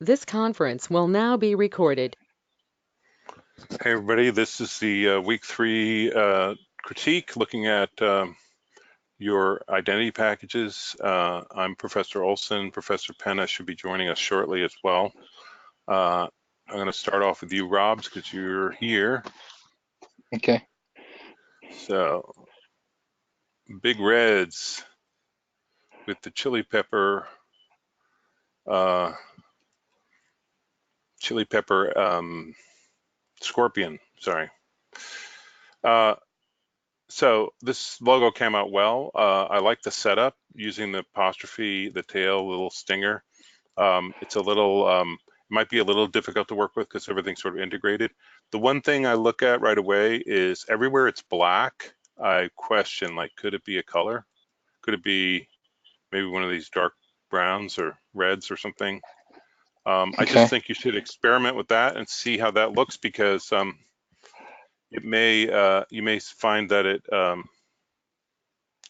This conference will now be recorded. Hey everybody, this is the week 3 critique looking at your identity packages. I'm Professor Olson. Professor Penna should be joining us shortly as well. I'm going to start off with you, Robs, because you're here. Okay. So, big reds with the uh, chili pepper scorpion. Sorry. Uh, So this logo came out well. I like the setup using the apostrophe, the tail, little stinger. It's a little, it might be a little difficult to work with because everything's sort of integrated. The one thing I look at right away is everywhere it's black, I question, like, could it be a color? Could it be maybe one of these dark browns or reds or something? I just Okay. think you should experiment with that and see how that looks because it may, you may find that it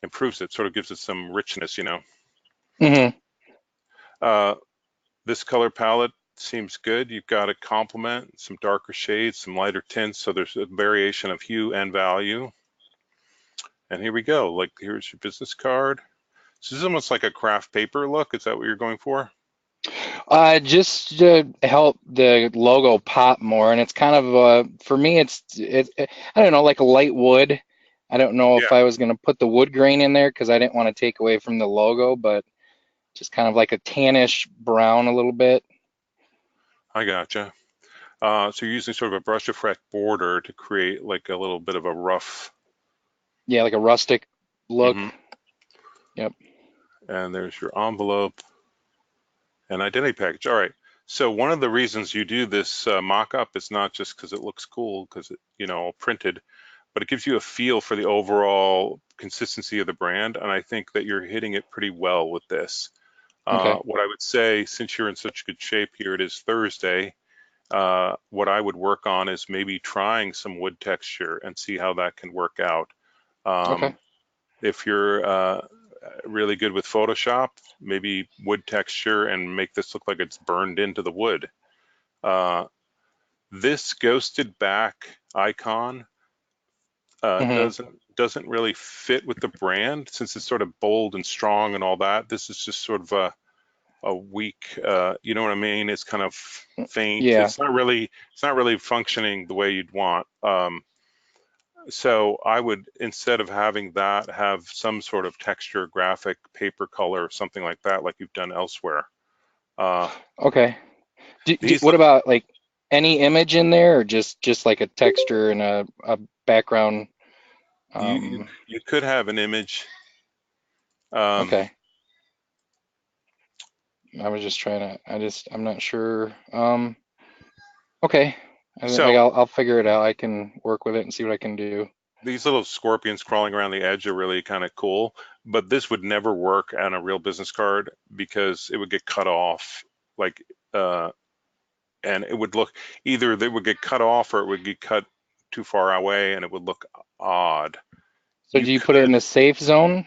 improves it, sort of gives it some richness. hmm Uh, this color palette seems good. You've got a complement, some darker shades, some lighter tints, so there's a variation of hue and value. And here we go. Like, here's your business card. So this is almost like a craft paper look. Is that what you're going for? Just to help the logo pop more, and it's kind of for me, I don't know, like a light wood. I don't know Yeah, if I was gonna put the wood grain in there because I didn't want to take away from the logo, but just kind of like a tannish brown a little bit. I gotcha. So you're using sort of a brush effect border to create like a little bit of a rough. Yeah, like a rustic look. Hmm. Yep. And there's your envelope and identity package. All right. So one of the reasons you do this mock-up is not just because it looks cool, because all printed, but it gives you a feel for the overall consistency of the brand. And I think that you're hitting it pretty well with this. Okay. What I would say, since you're in such good shape here, it is Thursday. What I would work on is maybe trying some wood texture and see how that can work out. Okay. Um, if you're really good with Photoshop, maybe wood texture and make this look like it's burned into the wood. Uh, this ghosted back icon hmm doesn't really fit with the brand since it's sort of bold and strong and all that. This is just sort of a weak, you know what I mean? It's kind of faint. Yeah. It's not really functioning the way you'd want. So I would, instead of having that, have some sort of texture, graphic, paper color, something like that, like you've done elsewhere. Uh, Okay. these What about like any image in there, or just like a texture and a background? you Um, you could have an image. Um, okay. I was just trying to, I'm not sure. Okay. so I'll figure it out. I can work with it and see what I can do. these little scorpions crawling around the edge are really kind of cool, but this would never work on a real business card because it would get cut off, like, uh, and it would look either they would get cut off or it would get cut too far away and it would look odd. So You do you put it in could, the safe zone?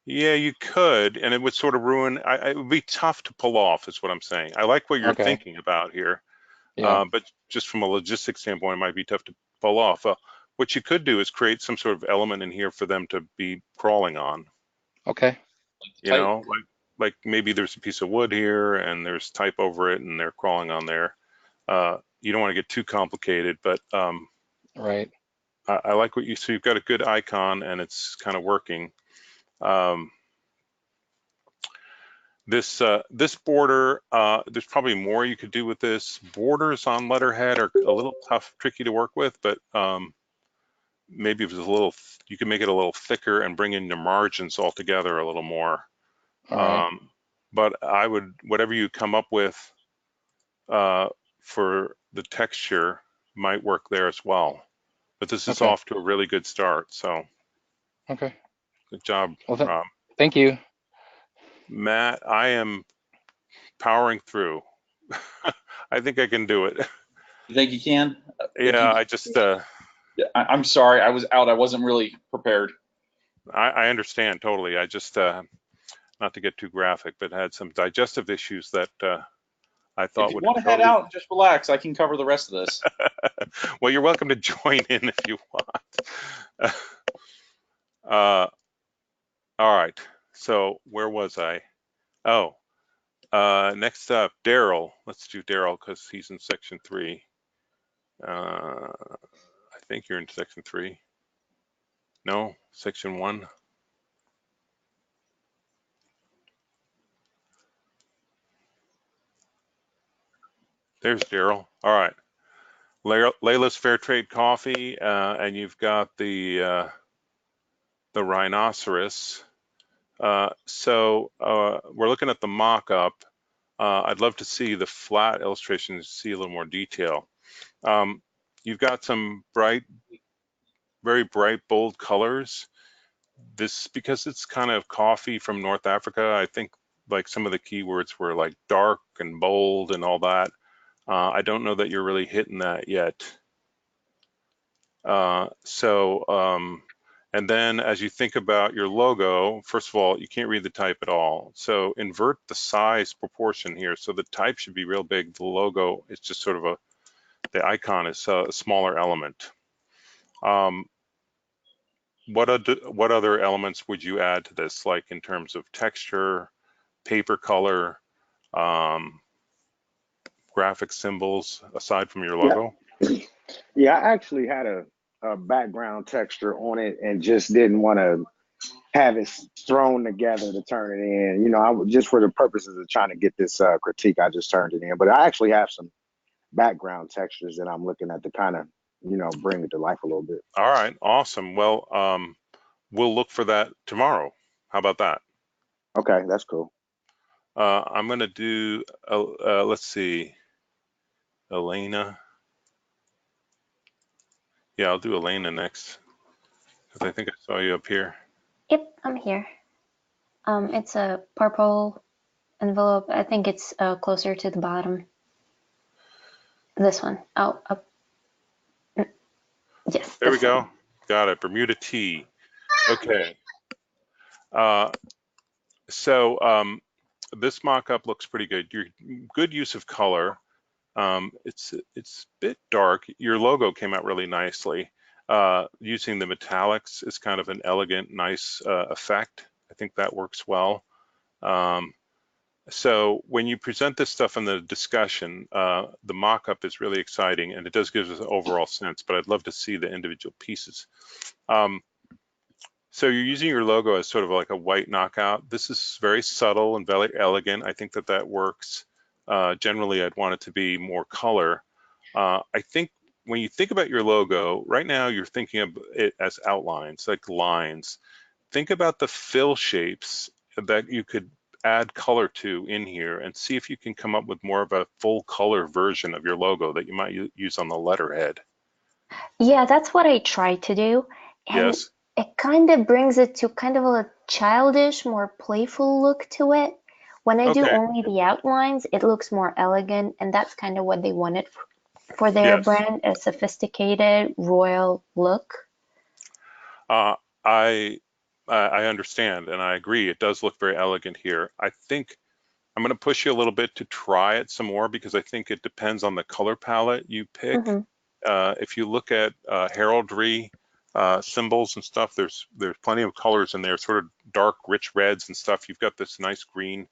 yeah, you could, and it would sort of ruin. It would be tough to pull off, is what I'm saying. I like what you're Okay. thinking about here, Yeah. but just from a logistics standpoint, it might be tough to pull off. What you could do is create some sort of element in here for them to be crawling on. Okay. You Type. know, like maybe there's a piece of wood here and there's type over it and they're crawling on there. You don't want to get too complicated, but Right. I like what you. So you've got a good icon and it's kind of working. Um, this border, there's probably more you could do with this. Borders on letterhead are a little tough, tricky to work with, but maybe if it's a little, you can make it a little thicker and bring in your margins altogether a little more. All right. Um, but I would, whatever you come up with uh, for the texture might work there as well. But this is Okay. off to a really good start. So Okay. good job, Well, Rob. thank you. Matt, I am powering through. I think I can do it. You think you can? If Yeah, you, I just, I'm sorry, I was out. I wasn't really prepared. I understand totally. I just, not to get too graphic, but had some digestive issues that I If thought you would want have to head totally. out, just relax. I can cover the rest of this. Well, you're welcome to join in if you want. Uh, all right. So where was I? Oh, next up, Daryl. Let's do Daryl because he's in section 3. I think you're in section 3. No, section 1. There's Daryl. All right. Layla's Fair Trade Coffee, and you've got the rhinoceros. So we're looking at the mock-up. I'd love to see the flat illustrations, see a little more detail. You've got some very bright, bold colors. This, because it's kind of coffee from North Africa, I think like some of the keywords were like dark and bold and all that. I don't know that you're really hitting that yet. And then as you think about your logo, first of all, you can't read the type at all. So invert the size proportion here. So the type should be real big. The logo is just sort of the icon is a smaller element. What other elements would you add to this, like in terms of texture, paper color, um, graphic symbols, aside from your Yeah, logo? yeah. I actually had a background texture on it and just didn't want to have it thrown together to turn it in. Just for the purposes of trying to get this critique, I just turned it in. But I actually have some background textures that I'm looking at to kind of, bring it to life a little bit. All right, awesome. Well, we'll look for that tomorrow. How about that? Okay, that's cool. I'm going to do, let's see, Elena. Yeah, I'll do Elena next because I think I saw you up here. Yep, I'm here. It's a purple envelope. I think it's closer to the bottom. This one. Oh, up. Yes, There we this go. one. Got it. Bermuda T. Okay. Uh, so this mock-up looks pretty good. Your good use of color. It's a bit dark. Your logo came out really nicely. Using the metallics is kind of an elegant, nice effect. I think that works well. So when you present this stuff in the discussion, the mock-up is really exciting and it does give us an overall sense, but I'd love to see the individual pieces. So you're using your logo as sort of like a white knockout. This is very subtle and very elegant. I think that that works. Generally, I'd want it to be more color. I think when you think about your logo, right now you're thinking of it as outlines, like lines. Think about the fill shapes that you could add color to in here and see if you can come up with more of a full color version of your logo that you might use on the letterhead. Yeah, that's what I try to do. And Yes? it kind of brings it to kind of a childish, more playful look to it. When I do Okay. only the outlines, it looks more elegant, and that's kind of what they wanted for their Yes. brand, a sophisticated, royal look. Uh, I I understand and I agree. It does look very elegant here. I think I'm going to push you a little bit to try it some more because I think it depends on the color palette you pick. Hmm. If you look at heraldry symbols and stuff, there's plenty of colors in there, sort of dark, rich reds and stuff. You've got this nice green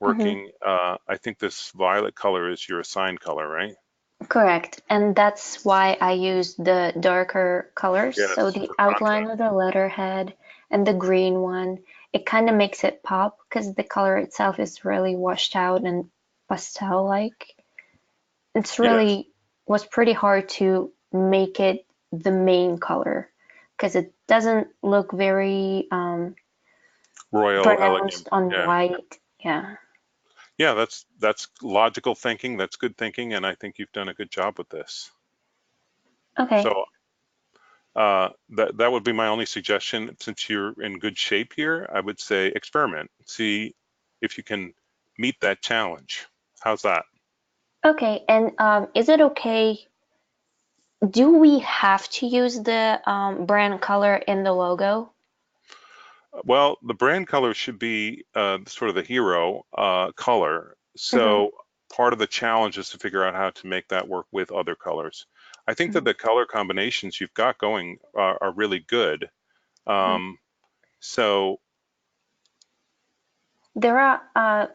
Hmm. working. I think this violet color is your assigned color, right? Correct. And that's why I use the darker colors. So Yes, the for outline contrast. of the letterhead and the green one, it kind of makes it pop because the color itself is really washed out and pastel-like. It's Yes, really was pretty hard to make it the main color because it doesn't look very royal, pronounced elegant. on Yeah, white. Yeah. yeah. That's logical thinking. That's good thinking, and I think you've done a good job with this. Okay. So that would be my only suggestion. Since you're in good shape here, I would say experiment. See if you can meet that challenge. How's that? Okay. And is it okay? Do we have to use the brand color in the logo? Well, the brand color should be sort of the hero color. Hmm. So part of the challenge is to figure out how to make that work with other colors. I think that the color combinations you've got going are really good. So There are,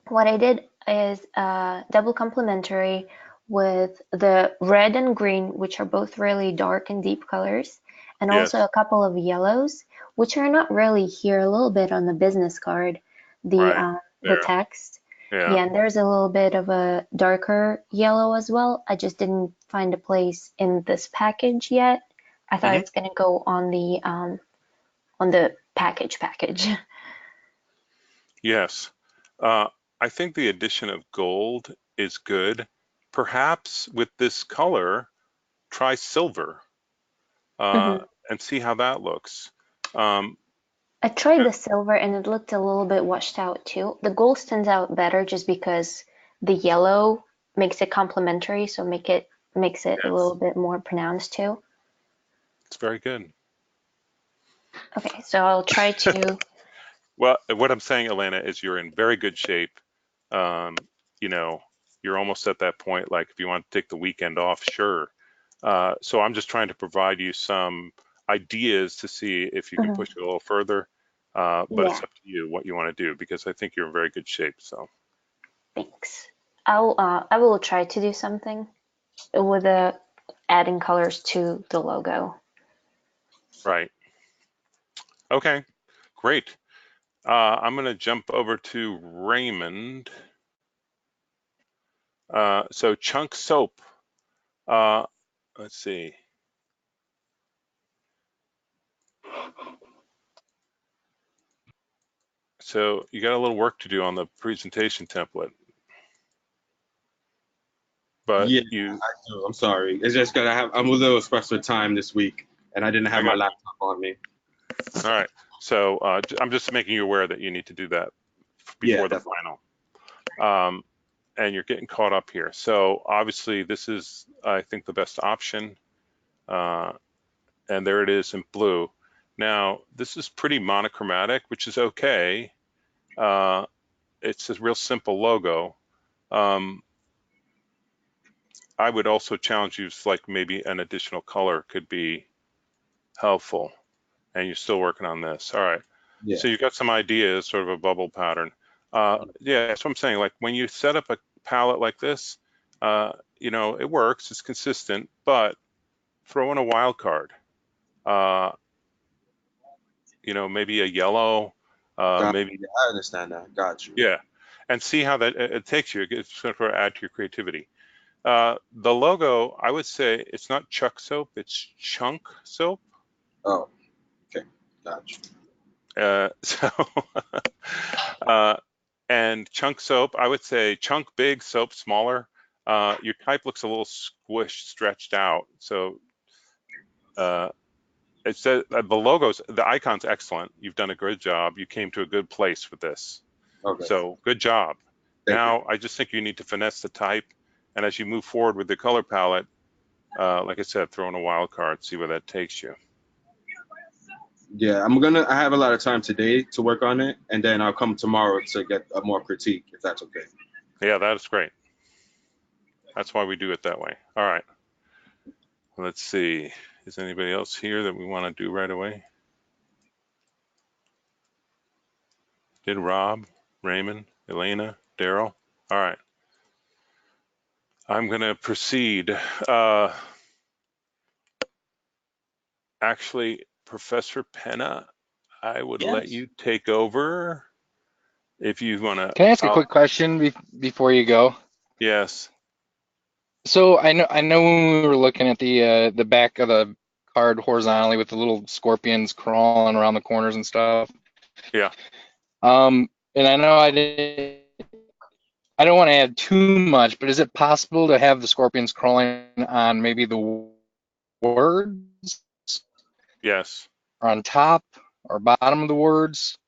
what I did is double complementary with the red and green, which are both really dark and deep colors, and also yes, a couple of yellows, which are not really here, a little bit on the business card, right the there. text. Yeah. Yeah, and there's a little bit of a darker yellow as well. I just didn't find a place in this package yet. I thought Mhm. it's gonna go on the package. Yes. I think the addition of gold is good. Perhaps with this color, try silver uh, Mhm. and see how that looks. Um, I tried the silver and it looked a little bit washed out too. The gold stands out better just because the yellow makes it complementary, so makes it a yes, little bit more pronounced too. it's very good. Okay, so I'll try to. Well, what I'm saying, Elena, is you're in very good shape. Um, you know, you're almost at that point, like if you want to take the weekend off, sure. So I'm just trying to provide you some ideas to see if you can Mhm. push it a little further. But Yeah, it's up to you what you want to do because I think you're in very good shape. So, thanks. I will try to do something with adding colors to the logo. right. Okay, great. I'm going to jump over to Raymond. So Chunk Soap. Uh, let's see. So you got a little work to do on the presentation template, but Yeah, you, I do. I'm sorry. It's just gonna have. I'm a little pressed for time this week, and I didn't I have my got laptop on me. you. All right. So I'm just making you aware that you need to do that Yeah, before the definitely. final. And you're getting caught up here. So obviously this is, I think, the best option. Uh, and there it is in blue. Now, this is pretty monochromatic, which is okay. It's a real simple logo. Um, I would also challenge you, like maybe an additional color could be helpful. And you're still working on this. All right. Yeah. So you've got some ideas, sort of a bubble pattern. Yeah, that's what I'm saying. Like when you set up a palette like this, it works, it's consistent, but throw in a wild card. Uh, maybe a yellow, Got. maybe, Yeah, I understand that. Got you. yeah, and see how that it takes you. It's going to add to your creativity. The logo, I would say it's not Chuck Soap, it's Chunk Soap. Oh, okay. Got you. So, uh, and chunk soap, I would say chunk big, soap smaller. Your type looks a little squished, stretched out. So uh, the logos, the icon's excellent. You've done a good job. You came to a good place with this. Okay. So good job. Thank you. Now I just think you need to finesse the type, and as you move forward with the color palette, like I said, throw in a wild card, see where that takes you. Yeah, I have a lot of time today to work on it, and then I'll come tomorrow to get a more critique, if that's okay. Yeah, that is great. That's why we do it that way. All right. Let's see. Is anybody else here that we want to do right away? Did Rob, Raymond, Elena, Daryl? All right. I'm going to proceed. Actually, Professor Penna, I would let Yes. you take over if you want to. Can I ask a quick question before you go? Yes. So I know when we were looking at the back of the card horizontally with the little scorpions crawling around the corners and stuff. Yeah. And I know I don't want to add too much, but is it possible to have the scorpions crawling on maybe the words Yes. or on top or bottom of the words?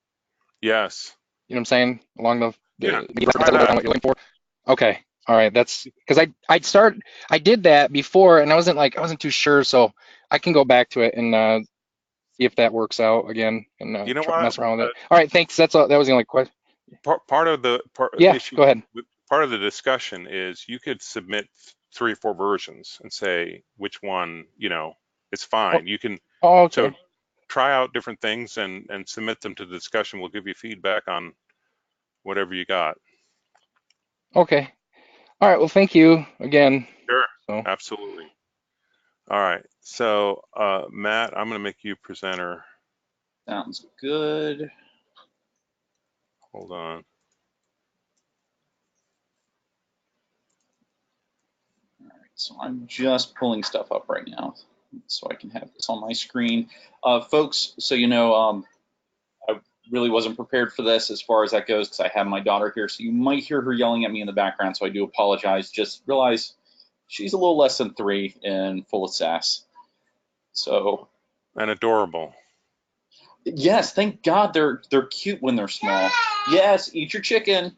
Yes. You know what I'm saying? Along Yeah. maybe that's a Try little bit on that. what you're looking for. Okay. All right. That's because I did that before and I wasn't too sure, so I can go back to it and see if that works out again and You know what? mess around with it. All right. Thanks. That's all. That was the only question. Part of the Yeah. issue Go ahead. part of the discussion is you could submit 3 or 4 versions and say which one, it's fine. You can, Oh, so okay. try out different things and submit them to the discussion. We'll give you feedback on whatever you got. Okay. All right. Well, thank you again. Sure. So, Absolutely. All right. So, Matt, I'm going to make you presenter. Sounds good. Hold on. All right, so I'm just pulling stuff up right now so I can have this on my screen. Folks, so I really wasn't prepared for this as far as that goes because I have my daughter here, so you might hear her yelling at me in the background, so I do apologize. Just realize she's a little less than 3 and full of sass. So, And adorable. yes, thank God they're cute when they're small. Yes, eat your chicken.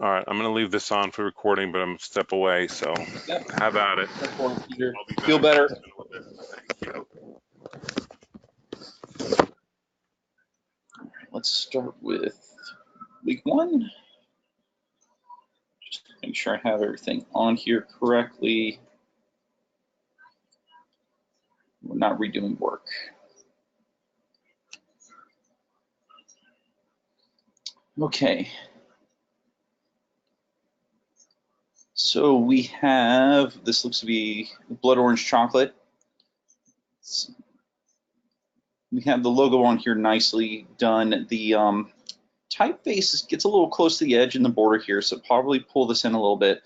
All right. I'm going to leave this on for recording, but I'm a step away. So, Yep. how about it? Peter. I'll be back. Feel better. Thank you. Let's start with week 1. Just make sure I have everything on here correctly. We're not redoing work. Okay. So we have, this looks to be blood orange chocolate. We have the logo on here nicely done. The typeface gets a little close to the edge in the border here, so probably pull this in a little bit.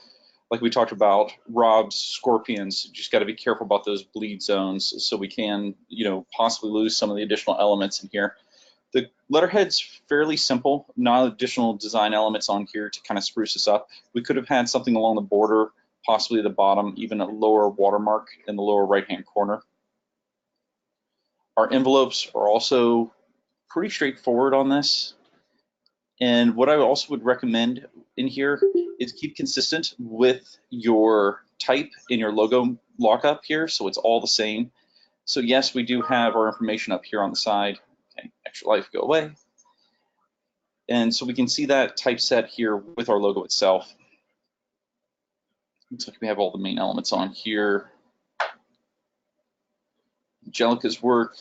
Like we talked about, Rob's Scorpions, just got to be careful about those bleed zones so we can, possibly lose some of the additional elements in here. The letterhead's fairly simple, not additional design elements on here to kind of spruce this up. We could have had something along the border, possibly the bottom, even a lower watermark in the lower right-hand corner. Our envelopes are also pretty straightforward on this. And what I also would recommend in here is keep consistent with your type in your logo lockup here, so it's all the same. So yes, we do have our information up here on the side. Okay, extra life, go away. And so we can see that typeset here with our logo itself. Looks like we have all the main elements on here. Angelica's work.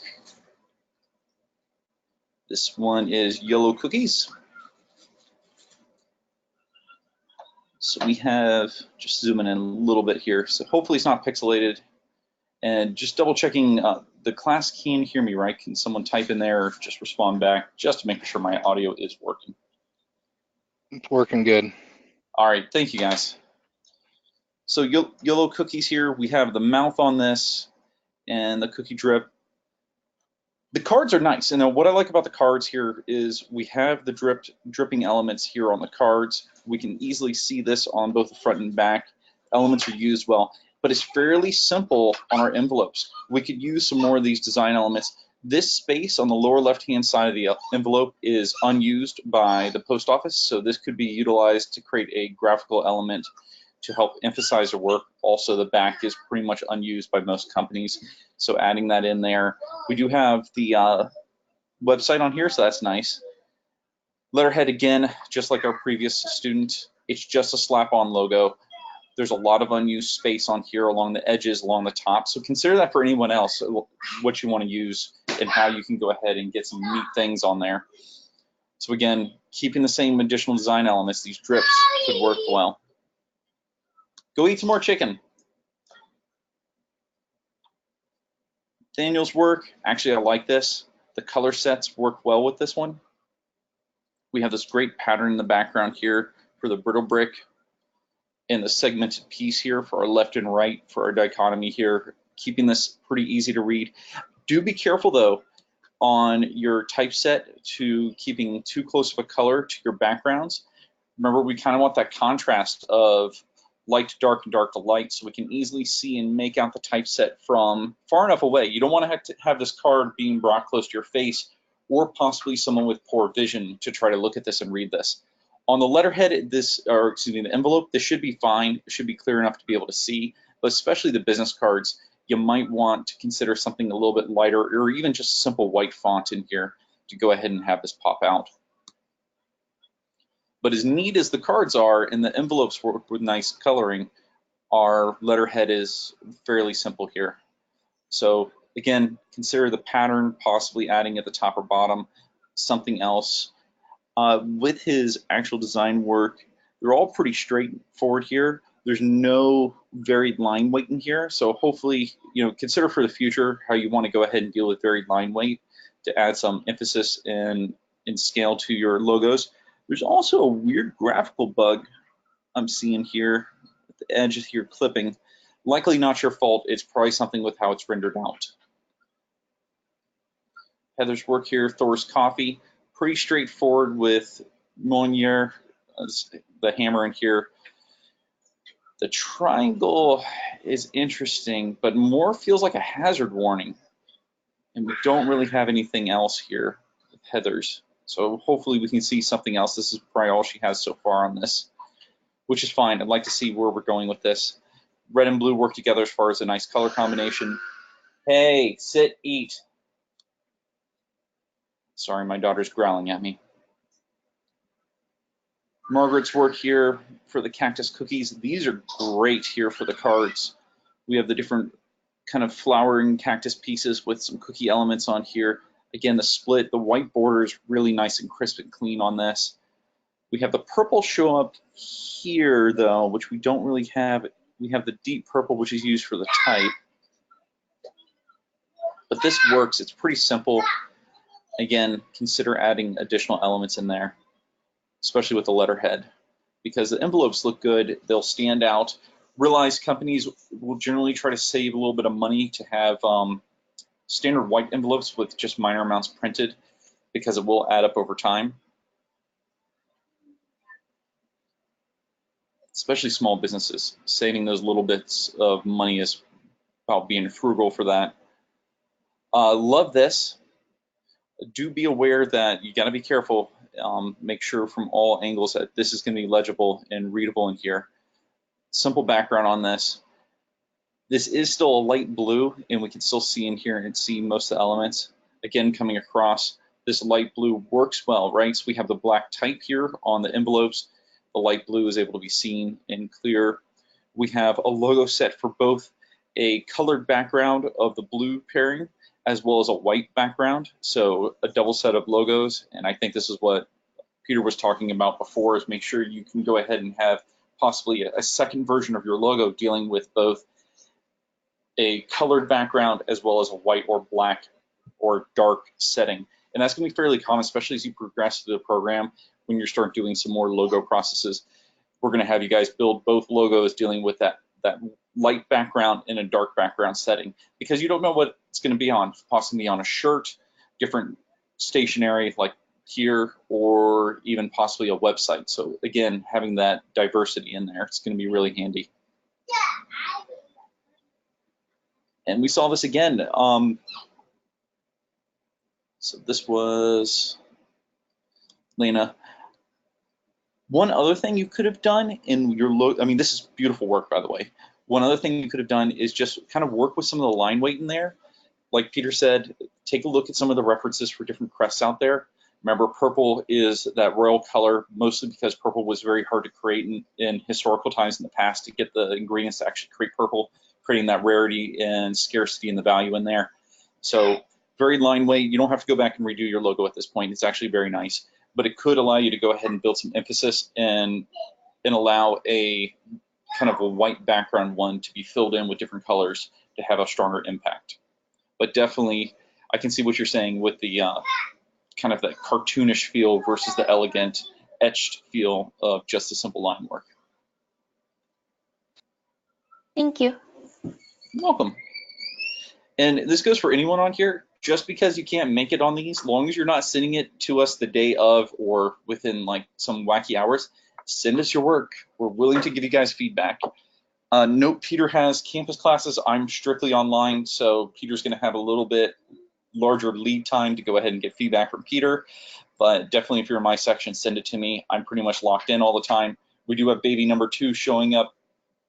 This one is yellow cookies. So we have, just zooming in a little bit here, so hopefully it's not pixelated. And just double checking the class can hear me, right? Can someone type in there or just respond back just to make sure my audio is working? it's working good. All right, thank you guys. So yellow cookies here, we have the mouth on this and the cookie drip. The cards are nice, and what I like about the cards here is we have the dripping elements here on the cards. We can easily see this on both the front and back. Elements are used well, but it's fairly simple on our envelopes. We could use some more of these design elements. This space on the lower left-hand side of the envelope is unused by the post office, so this could be utilized to create a graphical element to help emphasize the work. Also, the back is pretty much unused by most companies, so adding that in there. We do have the website on here, so that's nice. Letterhead, again, just like our previous student, it's just a slap-on logo. There's a lot of unused space on here along the edges, along the top, so consider that for anyone else, what you want to use and how you can go ahead and get some neat things on there. So again, keeping the same additional design elements, these drips could work well. Go eat some more chicken. Daniel's work, actually I like this. The color sets work well with this one. We have this great pattern in the background here for the brittle brick and the segmented piece here for our left and right for our dichotomy here, keeping this pretty easy to read. Do be careful though on your typeset to keeping too close of a color to your backgrounds. Remember, we kind of want that contrast of light to dark and dark to light, so we can easily see and make out the typeset from far enough away. You don't want to have this card being brought close to your face, or possibly someone with poor vision to try to look at this and read this. On the letterhead, the envelope, this should be fine. It should be clear enough to be able to see, but especially the business cards, you might want to consider something a little bit lighter, or even just simple white font in here to go ahead and have this pop out. But as neat as the cards are, and the envelopes with nice coloring, our letterhead is fairly simple here. So again, consider the pattern, possibly adding at the top or bottom something else. With his actual design work, they're all pretty straightforward here. There's no varied line weight in here, so hopefully, consider for the future how you want to go ahead and deal with varied line weight to add some emphasis and scale to your logos. There's also a weird graphical bug I'm seeing here at the edge here clipping. Likely not your fault. It's probably something with how it's rendered out. Heather's work here, Thurs Coffee, pretty straightforward with Monier, the hammer in here. The triangle is interesting, but more feels like a hazard warning. And we don't really have anything else here with Heather's. So hopefully we can see something else. This is probably all she has so far on this, which is fine. I'd like to see where we're going with this. Red and blue work together as far as a nice color combination. Hey, sit, eat. Sorry, my daughter's growling at me. Margaret's work here for the cactus cookies. These are great here for the cards. We have the different kind of flowering cactus pieces with some cookie elements on here. Again, the split, the white border is really nice and crisp and clean on this. We have the purple show up here though, which we don't really have. We have the deep purple, which is used for the type. But this works, it's pretty simple. Again, consider adding additional elements in there, especially with the letterhead, because the envelopes look good, they'll stand out. Realize companies will generally try to save a little bit of money to have standard white envelopes with just minor amounts printed, because it will add up over time. Especially small businesses, saving those little bits of money is about being frugal for that. Love this. Do be aware that you got to be careful. Make sure from all angles that this is going to be legible and readable in here. Simple background on this. This is still a light blue, and we can still see in here and see most of the elements. Again, coming across, this light blue works well, right? So we have the black type here on the envelopes. The light blue is able to be seen and clear. We have a logo set for both a colored background of the blue pairing as well as a white background. So a double set of logos. And I think this is what Peter was talking about before, is make sure you can go ahead and have possibly a second version of your logo dealing with both a colored background as well as a white or black or dark setting. And that's going to be fairly common, especially as you progress through the program. When you start doing some more logo processes, we're going to have you guys build both logos dealing with that light background and a dark background setting, because you don't know what it's going to be on, possibly on a shirt, different stationery like here, or even possibly a website. So again, having that diversity in there, it's going to be really handy. And we saw this again. So this was Lena. One other thing you could have done in your logo, I mean, this is beautiful work, by the way. One other thing you could have done is just kind of work with some of the line weight in there. Like Peter said, take a look at some of the references for different crests out there. Remember, purple is that royal color, mostly because purple was very hard to create in historical times in the past to get the ingredients to actually create purple, creating that rarity and scarcity and the value in there. So very line weight. You don't have to go back and redo your logo at this point. It's actually very nice. But it could allow you to go ahead and build some emphasis and allow a kind of a white background one to be filled in with different colors to have a stronger impact. But definitely, I can see what you're saying with the kind of that cartoonish feel versus the elegant etched feel of just a simple line work. Thank you. You're welcome. And this goes for anyone on here. Just because you can't make it on these, as long as you're not sending it to us the day of or within like some wacky hours, send us your work. We're willing to give you guys feedback. Note Peter has campus classes. I'm strictly online, so Peter's going to have a little bit larger lead time to go ahead and get feedback from Peter. But definitely, if you're in my section, send it to me. I'm pretty much locked in all the time. We do have baby number 2 showing up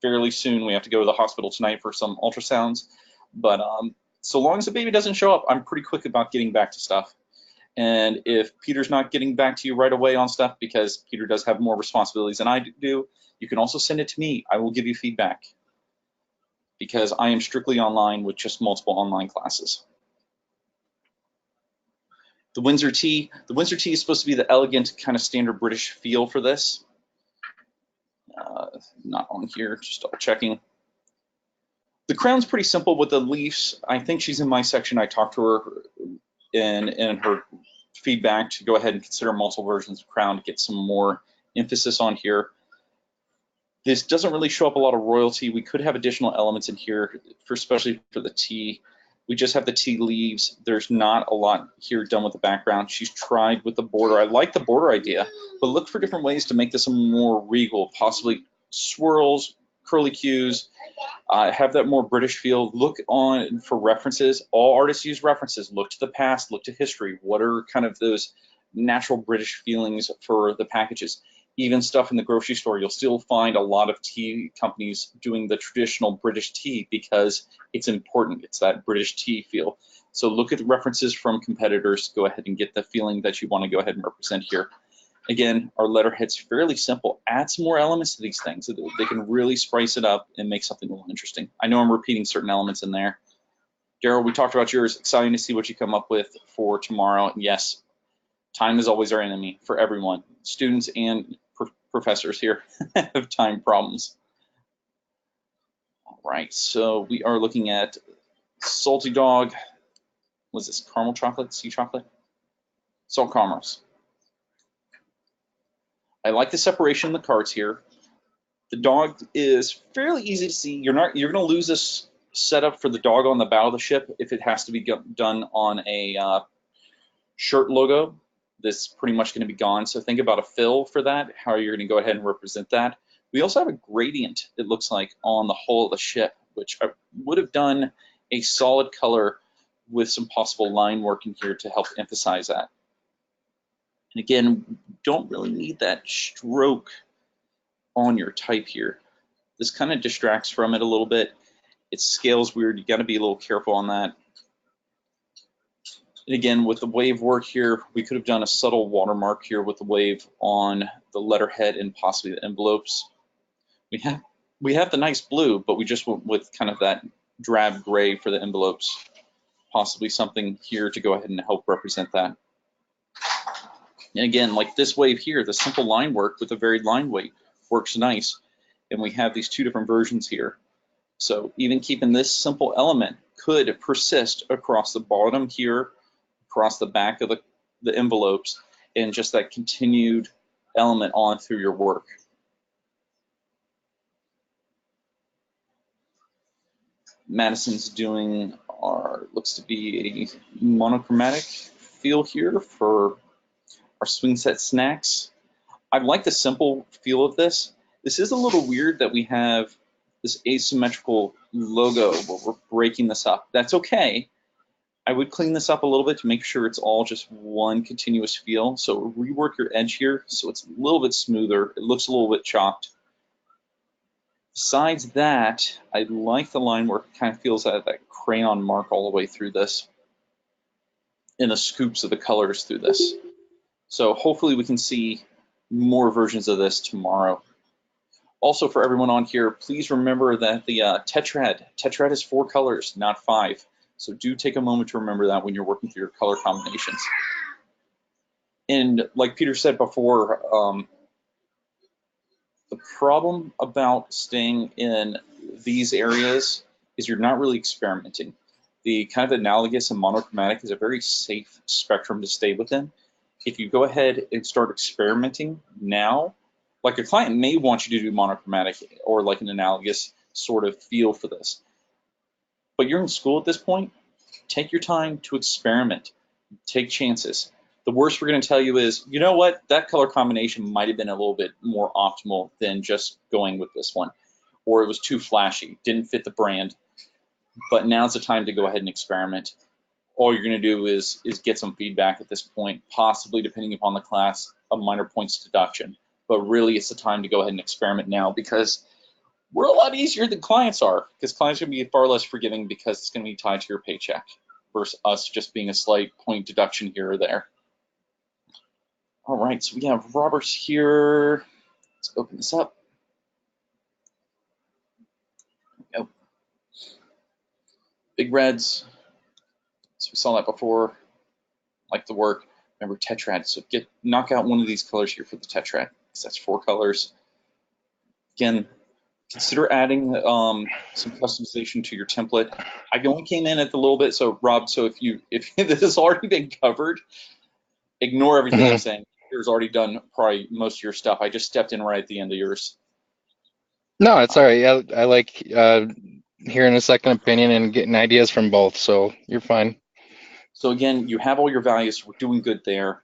fairly soon. We have to go to the hospital tonight for some ultrasounds. But so long as the baby doesn't show up, I'm pretty quick about getting back to stuff. And if Peter's not getting back to you right away on stuff, because Peter does have more responsibilities than I do, you can also send it to me. I will give you feedback, because I am strictly online with just multiple online classes. The Windsor Tea is supposed to be the elegant kind of standard British feel for this. Not on here, just double checking. The crown's pretty simple with the leaves. I think she's in my section. I talked to her in her feedback to go ahead and consider multiple versions of crown to get some more emphasis on here. This doesn't really show up a lot of royalty. We could have additional elements in here, especially for the tea. We just have the tea leaves. There's not a lot here done with the background. She's tried with the border. I like the border idea, but look for different ways to make this a more regal, possibly swirls, curly cues, have that more British feel. Look on for references. All artists use references. Look to the past, look to history. What are kind of those natural British feelings for the packages? Even stuff in the grocery store, you'll still find a lot of tea companies doing the traditional British tea because it's important. It's that British tea feel. So look at the references from competitors. Go ahead and get the feeling that you want to go ahead and represent here. Again, our letterhead's fairly simple. Add some more elements to these things so that they can really spice it up and make something a little interesting. I know I'm repeating certain elements in there. Daryl, we talked about yours. Exciting to see what you come up with for tomorrow. And yes, time is always our enemy for everyone. Students and professors here have time problems. All right, so we are looking at Salty Dog. Was this caramel chocolate, sea chocolate? Salt caramels. I like the separation in the cards here. The dog is fairly easy to see. You're going to lose this setup for the dog on the bow of the ship if it has to be done on a shirt logo. This is pretty much going to be gone. So think about a fill for that, how you're going to go ahead and represent that. We also have a gradient, it looks like, on the hull of the ship, which I would have done a solid color with some possible line work in here to help emphasize that. And again, don't really need that stroke on your type here. This kind of distracts from it a little bit. It scales weird. You got to be a little careful on that. And again, with the wave work here, we could have done a subtle watermark here with the wave on the letterhead and possibly the envelopes. We have the nice blue, but we just went with kind of that drab gray for the envelopes. Possibly something here to go ahead and help represent that. And again, like this wave here, the simple line work with a varied line weight works nice. And we have these two different versions here. So even keeping this simple element could persist across the bottom here, across the back of the envelopes, and just that continued element on through your work. Madison's doing looks to be a monochromatic feel here for our swing set snacks. I like the simple feel of this. This is a little weird that we have this asymmetrical logo, but we're breaking this up. That's okay. I would clean this up a little bit to make sure it's all just one continuous feel. So rework your edge here so it's a little bit smoother. It looks a little bit chopped. Besides that, I like the line work. It kind of feels that crayon mark all the way through this, and the scoops of the colors through this. So hopefully we can see more versions of this tomorrow. Also, for everyone on here, please remember that the tetrad is 4 colors, not 5. So do take a moment to remember that when you're working through your color combinations. And like Peter said before, the problem about staying in these areas is you're not really experimenting. The kind of analogous and monochromatic is a very safe spectrum to stay within. If you go ahead and start experimenting now, like a client may want you to do monochromatic or like an analogous sort of feel for this. But you're in school at this point, take your time to experiment, take chances. The worst we're going to tell you is, you know what, that color combination might have been a little bit more optimal than just going with this one, or it was too flashy, didn't fit the brand. But now's the time to go ahead and experiment. All you're going to do is get some feedback at this point, possibly, depending upon the class, a minor points deduction. But really, it's the time to go ahead and experiment now, because we're a lot easier than clients are, because clients are going to be far less forgiving because it's going to be tied to your paycheck versus us just being a slight point deduction here or there. All right, so we have Roberts here. Let's open this up. There we go. Big reds. So we saw that before. Like the work. Remember tetrad. So knock out one of these colors here for the tetrad, because that's 4 colors. Again, consider adding some customization to your template. I only came in at the little bit, so Rob, so if this has already been covered, ignore everything I'm saying. Yours already done probably most of your stuff. I just stepped in right at the end of yours. No, it's all right. I like hearing a second opinion and getting ideas from both, so you're fine. So again, you have all your values. We're doing good there.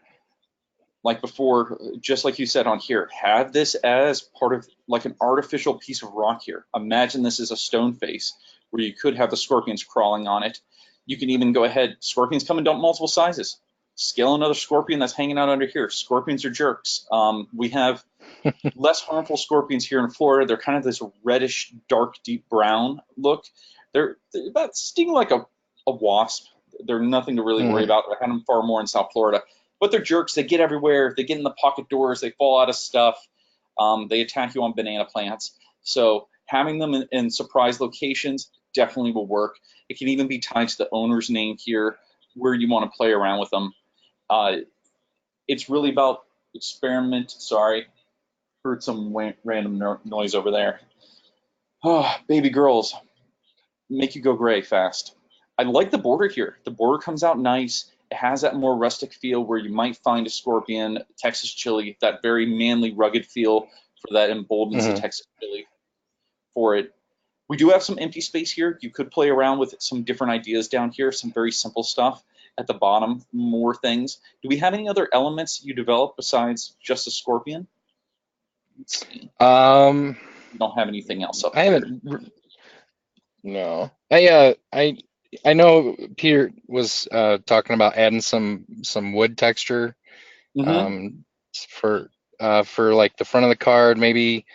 Like before, just like you said on here, have this as part of like an artificial piece of rock here. Imagine this is a stone face where you could have the scorpions crawling on it. You can even go ahead, scorpions come in multiple sizes. Scale another scorpion that's hanging out under here. Scorpions are jerks. We have less harmful scorpions here in Florida. They're kind of this reddish, dark, deep brown look. They're about sting like a wasp. They're nothing to really worry about. I had them far more in South Florida. But they're jerks. They get everywhere. They get in the pocket doors. They fall out of stuff. They attack you on banana plants. So having them in surprise locations definitely will work. It can even be tied to the owner's name here, where you want to play around with them. It's really about experiment. Sorry, heard some random noise over there. Oh, baby girls make you go gray fast. I like the border here. The border comes out nice. It has that more rustic feel where you might find a scorpion, Texas chili, that very manly, rugged feel for that emboldens the Texas chili for it. We do have some empty space here. You could play around with some different ideas down here, some very simple stuff. At the bottom, more things. Do we have any other elements you develop besides just a scorpion? Let's see. We don't have anything else up I here. haven't. No, I know Peter was talking about adding some wood texture for like the front of the card, maybe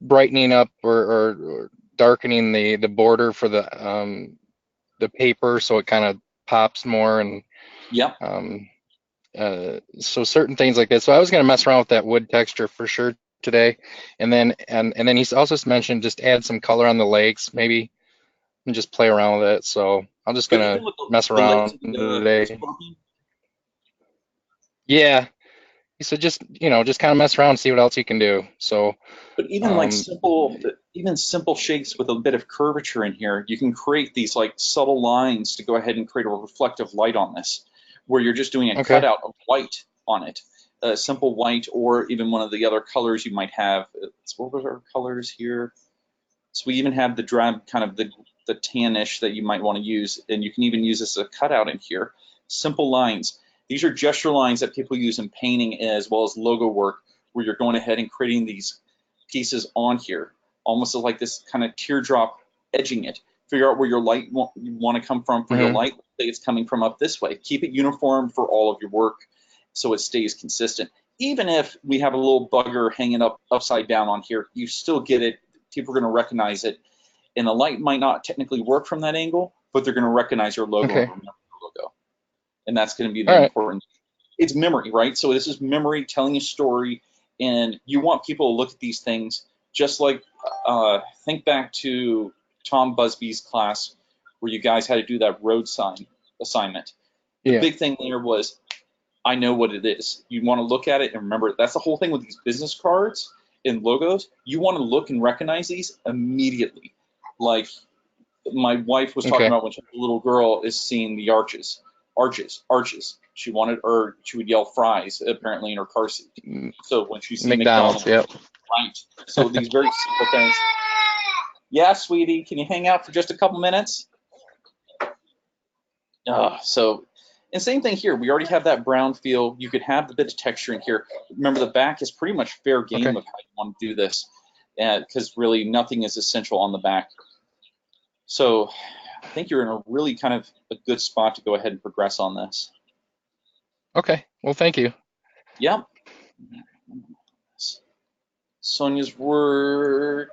brightening up or darkening the border for the paper so it kind of pops more, and Yep. so certain things like that. So I was gonna mess around with that wood texture for sure today, and then he's also mentioned just add some color on the legs maybe and just play around with it. So I'm just But gonna even with mess the legs around of the today. scorpion, Yeah, he said just just kind of mess around and see what else you can do. So but even like simple shapes with a bit of curvature in here, you can create these like subtle lines to go ahead and create a reflective light on this, where you're just doing a okay, cutout of white on it, a simple white, or even one of the other colors you might have. What were our colors here? So we even have the drab kind of the tannish that you might want to use, and you can even use this as a cutout in here. Simple lines. These are gesture lines that people use in painting as well as logo work, where you're going ahead and creating these pieces on here, almost like this kind of teardrop edging it. Figure out where your light you want to come from for your light. Say it's coming from up this way. Keep it uniform for all of your work so it stays consistent. Even if we have a little bugger hanging up upside down on here, you still get it. People are going to recognize it. And the light might not technically work from that angle, but they're going to recognize your logo and remember your logo. And that's going to be the important. It's memory, right? So this is memory telling a story, and you want people to look at these things just like think back to Tom Busby's class where you guys had to do that road sign assignment. The big thing there was, I know what it is. You want to look at it and remember. That's the whole thing with these business cards and logos. You want to look and recognize these immediately. Like my wife was talking about when she was a little girl is seeing the arches. She wanted, or she would yell fries apparently in her car seat. So when she sees McDonald's, yep. right. So these very simple things. Yeah, sweetie, can you hang out for just a couple minutes? And same thing here. We already have that brown feel. You could have the bit of texture in here. Remember, the back is pretty much fair game of how you want to do this, because really nothing is essential on the back. So I think you're in a really kind of a good spot to go ahead and progress on this. Okay. Well, thank you. Yep. Sonia's work.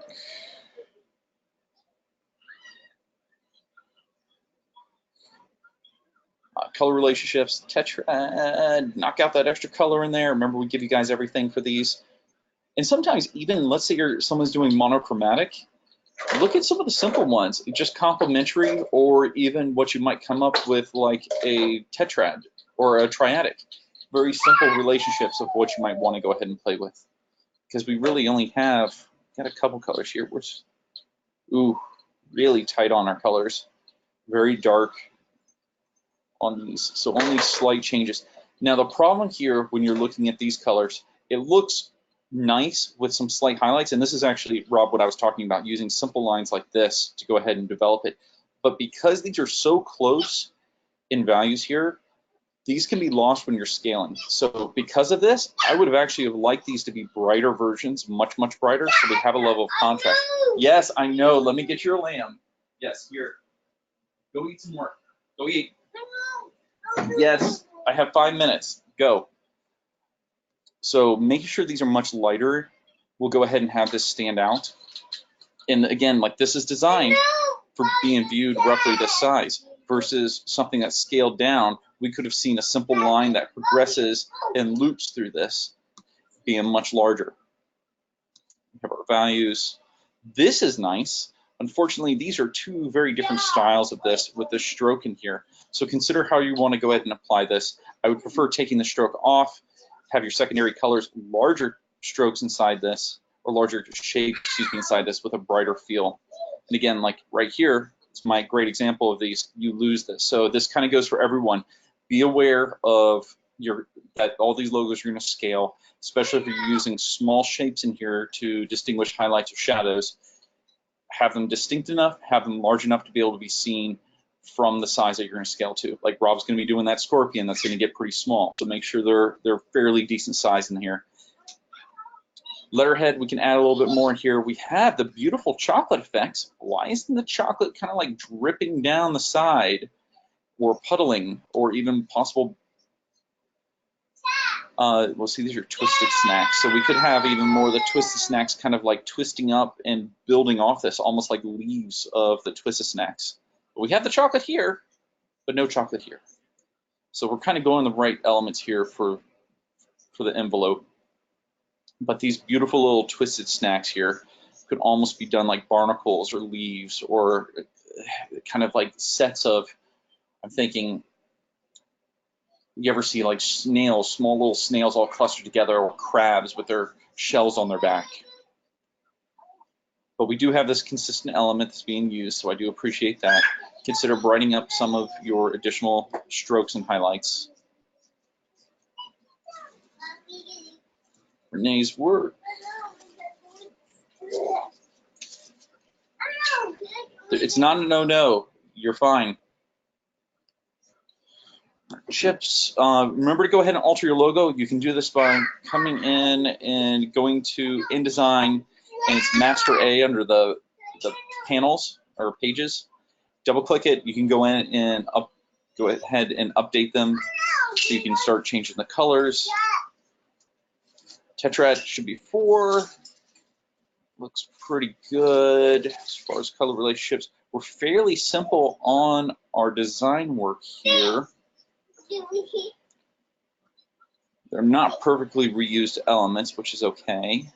Color relationships, tetrad, knock out that extra color in there. Remember, we give you guys everything for these. And sometimes even, let's say someone's doing monochromatic, look at some of the simple ones, just complementary, or even what you might come up with like a tetrad or a triadic. Very simple relationships of what you might want to go ahead and play with. Because we really only got a couple colors here. We're really tight on our colors. Very dark on these, so only slight changes. Now the problem here when you're looking at these colors, it looks nice with some slight highlights, and this is actually, Rob, what I was talking about, using simple lines like this to go ahead and develop it. But because these are so close in values here, these can be lost when you're scaling. So because of this, I would have actually liked these to be brighter versions, much, much brighter, so they have a level of contrast. Yes, I know, let me get your lamb. Yes, here, go eat some more, go eat. Yes, I have 5 minutes. Go. So making sure these are much lighter, we'll go ahead and have this stand out. And again, like this is designed for being viewed roughly this size versus something that's scaled down. We could have seen a simple line that progresses and loops through this being much larger. We have our values. This is nice. Unfortunately, these are two very different styles of this with the stroke in here. So consider how you want to go ahead and apply this. I would prefer taking the stroke off, have your secondary colors, larger strokes inside this, or larger shape, excuse me, inside this with a brighter feel. And again, like right here, it's my great example of these, you lose this. So this kind of goes for everyone. Be aware of that all these logos are going to scale, especially if you're using small shapes in here to distinguish highlights or shadows. Have them distinct enough, have them large enough to be able to be seen from the size that you're going to scale to. Like Rob's going to be doing that scorpion, that's going to get pretty small. So make sure they're fairly decent size in here. Letterhead, we can add a little bit more in here. We have the beautiful chocolate effects. Why isn't the chocolate kind of like dripping down the side or puddling or even possible? We'll see, these are twisted snacks. So we could have even more of the twisted snacks kind of like twisting up and building off this, almost like leaves of the twisted snacks. But we have the chocolate here, but no chocolate here. So we're kind of going the right elements here for the envelope. But these beautiful little twisted snacks here could almost be done like barnacles or leaves or kind of like sets of, I'm thinking, you ever see like snails, small little snails all clustered together, or crabs with their shells on their back. But we do have this consistent element that's being used, so I do appreciate that. Consider brightening up some of your additional strokes and highlights. Renee's work. It's not a no-no. You're fine. Chips, remember to go ahead and alter your logo. You can do this by coming in and going to InDesign, and it's Master A under the panels or pages. Double click it. You can go in and go ahead and update them. So you can start changing the colors. Tetrad should be 4. Looks pretty good as far as color relationships. We're fairly simple on our design work here. They're not perfectly reused elements, which is okay.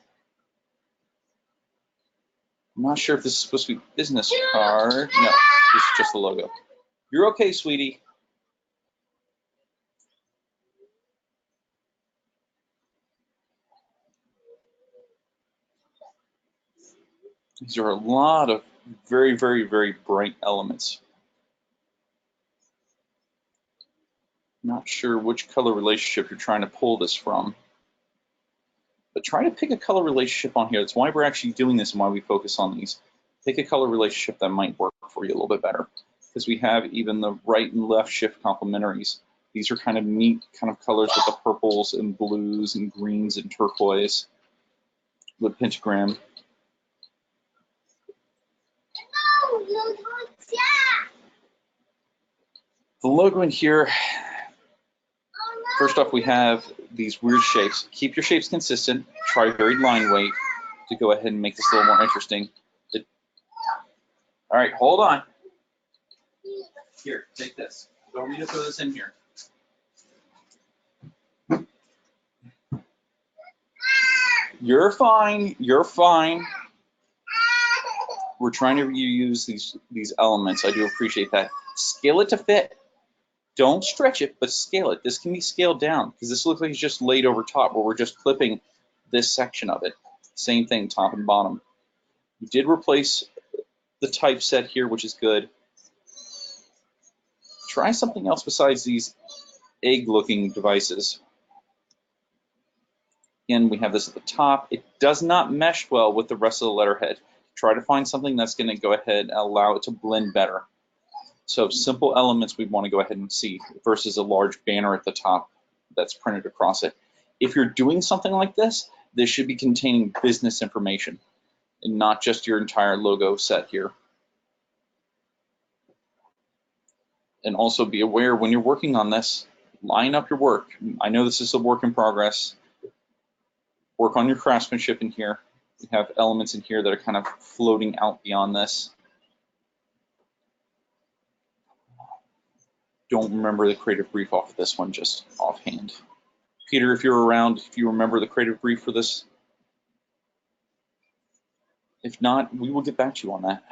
I'm not sure if this is supposed to be a business card. No, this is just the logo. You're okay, sweetie. These are a lot of very, very, very bright elements. Not sure which color relationship you're trying to pull this from. But try to pick a color relationship on here. That's why we're actually doing this and why we focus on these. Pick a color relationship that might work for you a little bit better. Because we have even the right and left shift complementaries. These are kind of neat kind of colors with the purples and blues and greens and turquoise with pentagram. The logo in here, first off, we have these weird shapes. Keep your shapes consistent. Try varied line weight. to go ahead and make this a little more interesting. All right, hold on. Here, take this. Don't need to throw this in here. You're fine. You're fine. We're trying to reuse these elements. I do appreciate that. Scale it to fit. Don't stretch it, but scale it. This can be scaled down because this looks like it's just laid over top where we're just clipping this section of it. Same thing, top and bottom. We did replace the typeset here, which is good. Try something else besides these egg-looking devices. Again, we have this at the top. It does not mesh well with the rest of the letterhead. Try to find something that's going to go ahead and allow it to blend better. So simple elements we want to go ahead and see versus a large banner at the top that's printed across it. If you're doing something like this, this should be containing business information and not just your entire logo set here. And also be aware when you're working on this, line up your work. I know this is a work in progress. Work on your craftsmanship in here. We have elements in here that are kind of floating out beyond this. Don't remember the creative brief off of this one, just offhand. Peter, if you're around, if you remember the creative brief for this. If not, we will get back to you on that.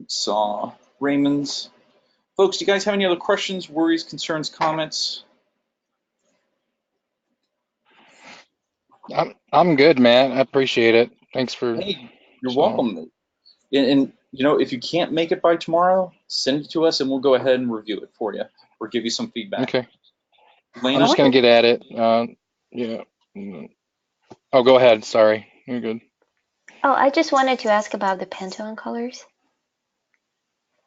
Saw Raymond's. Folks, do you guys have any other questions, worries, concerns, comments? I'm good, man. I appreciate it. Thanks for. Hey, you're welcome. And you know, if you can't make it by tomorrow, send it to us and we'll go ahead and review it for you or give you some feedback. Okay. Lena? I'm just gonna get at it. Yeah. Oh, go ahead. Sorry. You're good. Oh, I just wanted to ask about the Pantone colors.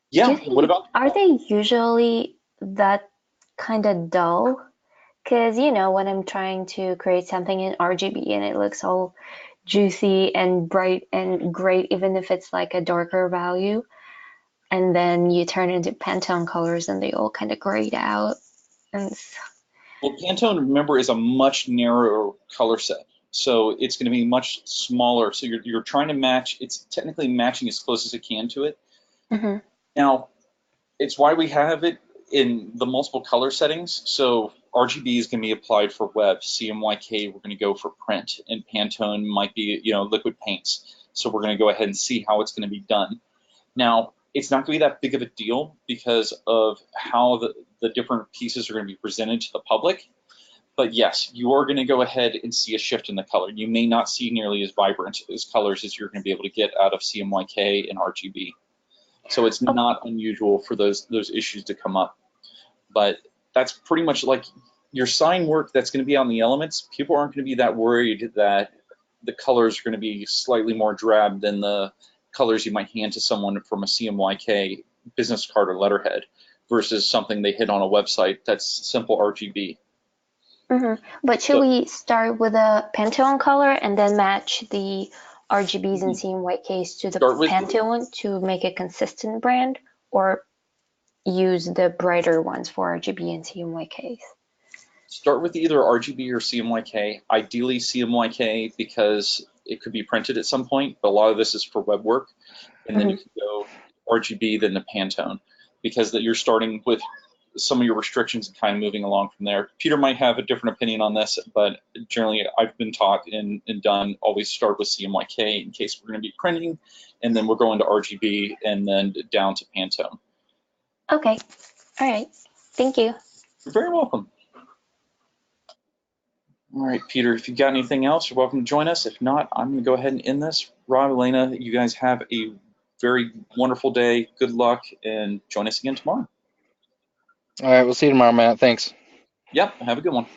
Yeah, what about? Are they usually that kind of dull? Because, you know, when I'm trying to create something in RGB and it looks all juicy and bright and great, even if it's like a darker value, and then you turn into Pantone colors and they all kind of grayed out. And Well, Pantone, remember, is a much narrower color set. So it's going to be much smaller. So you're trying to match, it's technically matching as close as it can to it. mm-hmm. Now, it's why we have it in the multiple color settings. So RGB is going to be applied for web. CMYK, we're going to go for print. And Pantone might be, you know, liquid paints. So we're going to go ahead and see how it's going to be done. Now, it's not going to be that big of a deal because of how the different pieces are going to be presented to the public. But yes, you are going to go ahead and see a shift in the color. You may not see nearly as vibrant as colors as you're going to be able to get out of CMYK and RGB. So it's not unusual for those issues to come up. But that's pretty much like your sign work that's going to be on the elements. People aren't going to be that worried that the colors are going to be slightly more drab than the colors you might hand to someone from a CMYK business card or letterhead versus something they hit on a website that's simple RGB. Mm-hmm. But should we start with a Pantone color and then match the RGBs and CMYKs to the Pantone to make a consistent brand, or use the brighter ones for RGB and CMYKs? Start with either RGB or CMYK. Ideally CMYK because it could be printed at some point, but a lot of this is for web work. And then you can go RGB, then the Pantone, because you're starting with some of your restrictions and kind of moving along from there. Peter might have a different opinion on this, but generally I've been taught and done always start with CMYK in case we're going to be printing, and then we're going to RGB and then down to Pantone. Okay. All right. Thank you. You're very welcome. All right, Peter, if you've got anything else, you're welcome to join us. If not, I'm going to go ahead and end this. Rob, Elena, you guys have a very wonderful day. Good luck, and join us again tomorrow. All right, we'll see you tomorrow, Matt. Thanks. Yep, have a good one.